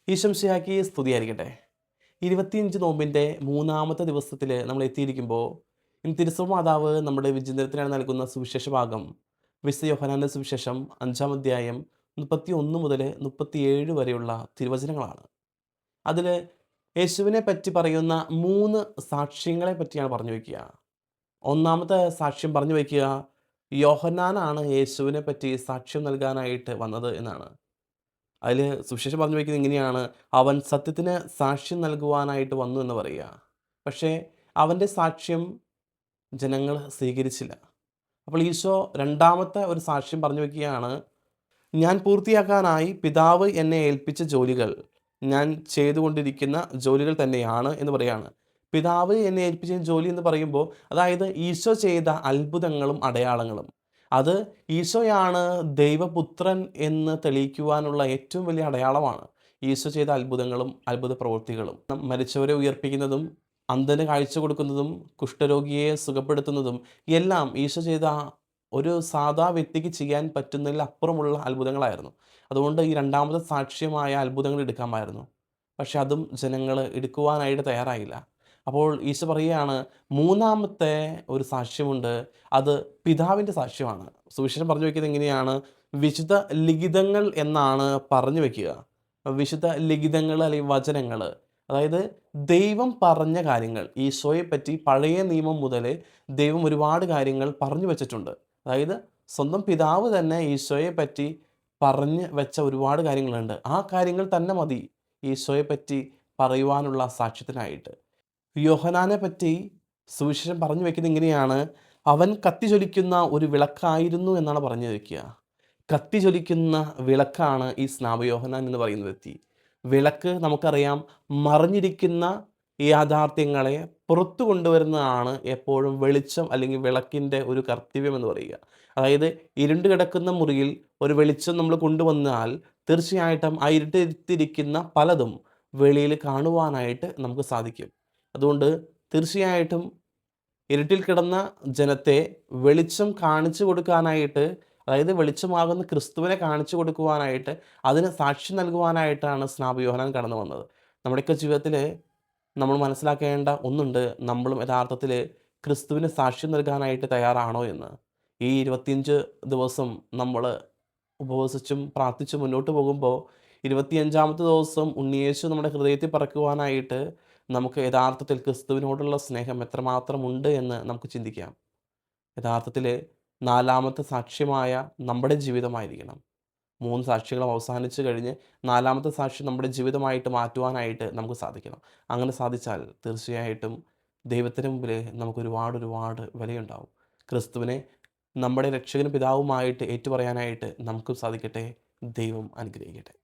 ഈശംസിഹാക്കി സ്തുതിയായിരിക്കട്ടെ. 25 നോമ്പിൻ്റെ മൂന്നാമത്തെ ദിവസത്തിൽ നമ്മൾ എത്തിയിരിക്കുമ്പോൾ ഇന്ന് തിരുസഭ മാതാവ് നമ്മുടെ വിചിന്തനത്തിനായി നൽകുന്ന സുവിശേഷ ഭാഗം വിശുദ്ധ യോഹന്നാന്റെ സുവിശേഷം 5-ാം അധ്യായം 31 മുതൽ 37 വരെയുള്ള തിരുവചനങ്ങളാണ്. അതിൽ യേശുവിനെ പറ്റി പറയുന്ന 3 സാക്ഷ്യങ്ങളെ പറ്റിയാണ് പറഞ്ഞു വയ്ക്കുക. ഒന്നാമത്തെ സാക്ഷ്യം പറഞ്ഞു വയ്ക്കുക, യോഹന്നാനാണ് യേശുവിനെ പറ്റി സാക്ഷ്യം നൽകാനായിട്ട് വന്നത് എന്നാണ്. അതിൽ സുവിശേഷം പറഞ്ഞു വയ്ക്കുന്നത് ഇങ്ങനെയാണ്: അവൻ സത്യത്തിന് സാക്ഷ്യം നൽകുവാനായിട്ട് വന്നു എന്ന് പറയുക. പക്ഷേ അവൻ്റെ സാക്ഷ്യം ജനങ്ങൾ സ്വീകരിച്ചില്ല. അപ്പോൾ ഈശോ രണ്ടാമത്തെ ഒരു സാക്ഷ്യം പറഞ്ഞു വയ്ക്കുകയാണ്: ഞാൻ പൂർത്തിയാക്കാനായി പിതാവ് എന്നെ ഏൽപ്പിച്ച ജോലികൾ ഞാൻ ചെയ്തുകൊണ്ടിരിക്കുന്ന ജോലികൾ തന്നെയാണ് എന്ന് പറയുകയാണ്. പിതാവ് എന്നെ ഏൽപ്പിച്ച ജോലി എന്ന് പറയുമ്പോൾ അതായത് ഈശോ ചെയ്ത അത്ഭുതങ്ങളും അടയാളങ്ങളും, അത് ഈശോയാണ് ദൈവപുത്രൻ എന്ന് തെളിയിക്കുവാനുള്ള ഏറ്റവും വലിയ അടയാളമാണ് ഈശോ ചെയ്ത അത്ഭുതങ്ങളും അത്ഭുത പ്രവൃത്തികളും. മരിച്ചവരെ ഉയർപ്പിക്കുന്നതും അന്ധന് കാഴ്ച കൊടുക്കുന്നതും കുഷ്ഠരോഗിയെ സുഖപ്പെടുത്തുന്നതും എല്ലാം ഈശോ ചെയ്ത ഒരു സാധാ വ്യക്തിക്ക് ചെയ്യാൻ പറ്റുന്നതിൽ അപ്പുറമുള്ള അത്ഭുതങ്ങളായിരുന്നു. അതുകൊണ്ട് ഈ രണ്ടാമത്തെ സാക്ഷ്യമായ അത്ഭുതങ്ങൾ എടുക്കാമായിരുന്നു. പക്ഷെ അതും ജനങ്ങൾ എടുക്കുവാനായിട്ട് തയ്യാറായില്ല. അപ്പോൾ ഈശോ പറയുകയാണ്, മൂന്നാമത്തെ ഒരു സാക്ഷ്യമുണ്ട്, അത് പിതാവിൻ്റെ സാക്ഷ്യമാണ്. സുവിശേഷം പറഞ്ഞു വയ്ക്കുന്നത് എങ്ങനെയാണ്? വിശുദ്ധ ലിഖിതങ്ങൾ എന്നാണ് പറഞ്ഞു വയ്ക്കുക. വിശുദ്ധ ലിഖിതങ്ങൾ അല്ലെങ്കിൽ വചനങ്ങൾ, അതായത് ദൈവം പറഞ്ഞ കാര്യങ്ങൾ. ഈശോയെ പറ്റി പഴയ നിയമം മുതൽ ദൈവം ഒരുപാട് കാര്യങ്ങൾ പറഞ്ഞു വച്ചിട്ടുണ്ട്. അതായത് സ്വന്തം പിതാവ് തന്നെ ഈശോയെ പറ്റി പറഞ്ഞ് വെച്ച ഒരുപാട് കാര്യങ്ങളുണ്ട്. ആ കാര്യങ്ങൾ തന്നെ മതി ഈശോയെ പറ്റി പറയുവാനുള്ള സാക്ഷ്യത്തിനായിട്ട്. യോഹന്നാനെ പറ്റി സുവിശേഷം പറഞ്ഞു വയ്ക്കുന്നത് ഇങ്ങനെയാണ്: അവൻ കത്തി ജ്വലിക്കുന്ന ഒരു വിളക്കായിരുന്നു എന്നാണ് പറഞ്ഞു വയ്ക്കുക. കത്തി ജ്വലിക്കുന്ന വിളക്കാണ് ഈ സ്നാപക യോഹന്നാൻ എന്ന് പറയുന്ന വ്യക്തി. വിളക്ക് നമുക്കറിയാം, മറഞ്ഞിരിക്കുന്ന യാഥാർത്ഥ്യങ്ങളെ പുറത്തു കൊണ്ടുവരുന്നതാണ് എപ്പോഴും വെളിച്ചം അല്ലെങ്കിൽ വിളക്കിൻ്റെ ഒരു കർത്തവ്യം എന്ന് പറയുക. അതായത് ഇരുണ്ട് കിടക്കുന്ന മുറിയിൽ ഒരു വെളിച്ചം നമ്മൾ കൊണ്ടുവന്നാൽ തീർച്ചയായിട്ടും ആ ഇരുട്ടിരിക്കുന്ന പലതും വെളിയിൽ കാണുവാനായിട്ട് നമുക്ക് സാധിക്കും. അതുകൊണ്ട് തീർച്ചയായിട്ടും ഇരുട്ടിൽ കിടന്ന ജനത്തെ വെളിച്ചം കാണിച്ചു കൊടുക്കാനായിട്ട്, അതായത് വെളിച്ചമാകുന്ന ക്രിസ്തുവിനെ കാണിച്ചു കൊടുക്കുവാനായിട്ട്, അതിന് സാക്ഷി നൽകുവാനായിട്ടാണ് സ്നാപക യോഹന്നാൻ കടന്നു വന്നത്. നമ്മുടെയൊക്കെ ജീവിതത്തിൽ നമ്മൾ മനസ്സിലാക്കേണ്ട ഒന്നുണ്ട്: നമ്മളും യഥാർത്ഥത്തിൽ ക്രിസ്തുവിന് സാക്ഷ്യം നൽകാനായിട്ട് തയ്യാറാണോ എന്ന്. ഈ 25 ദിവസം നമ്മൾ ഉപവസിച്ചും പ്രാർത്ഥിച്ചും മുന്നോട്ട് പോകുമ്പോൾ 25-ാമത്തെ ദിവസം ഉണ്ണിയേശു നമ്മുടെ ഹൃദയത്തിൽ പറക്കുവാനായിട്ട് നമുക്ക് യഥാർത്ഥത്തിൽ ക്രിസ്തുവിനോടുള്ള സ്നേഹം എത്രമാത്രം ഉണ്ട് എന്ന് നമുക്ക് ചിന്തിക്കാം. യഥാർത്ഥത്തിൽ 4-ാമത്തെ സാക്ഷ്യമായ നമ്മുടെ ജീവിതമായിരിക്കണം. 3 സാക്ഷ്യങ്ങളും അവസാനിച്ച് കഴിഞ്ഞ് 4-ാമത്തെ സാക്ഷ്യം നമ്മുടെ ജീവിതമായിട്ട് മാറ്റുവാനായിട്ട് നമുക്ക് സാധിക്കണം. അങ്ങനെ സാധിച്ചാൽ തീർച്ചയായിട്ടും ദൈവത്തിന് മുമ്പിൽ നമുക്ക് ഒരുപാട് വിലയുണ്ടാവും. ക്രിസ്തുവിനെ നമ്മുടെ രക്ഷകനും പിതാവുമായിട്ട് ഏറ്റുപറയാനായിട്ട് നമുക്കും സാധിക്കട്ടെ. ദൈവം അനുഗ്രഹിക്കട്ടെ.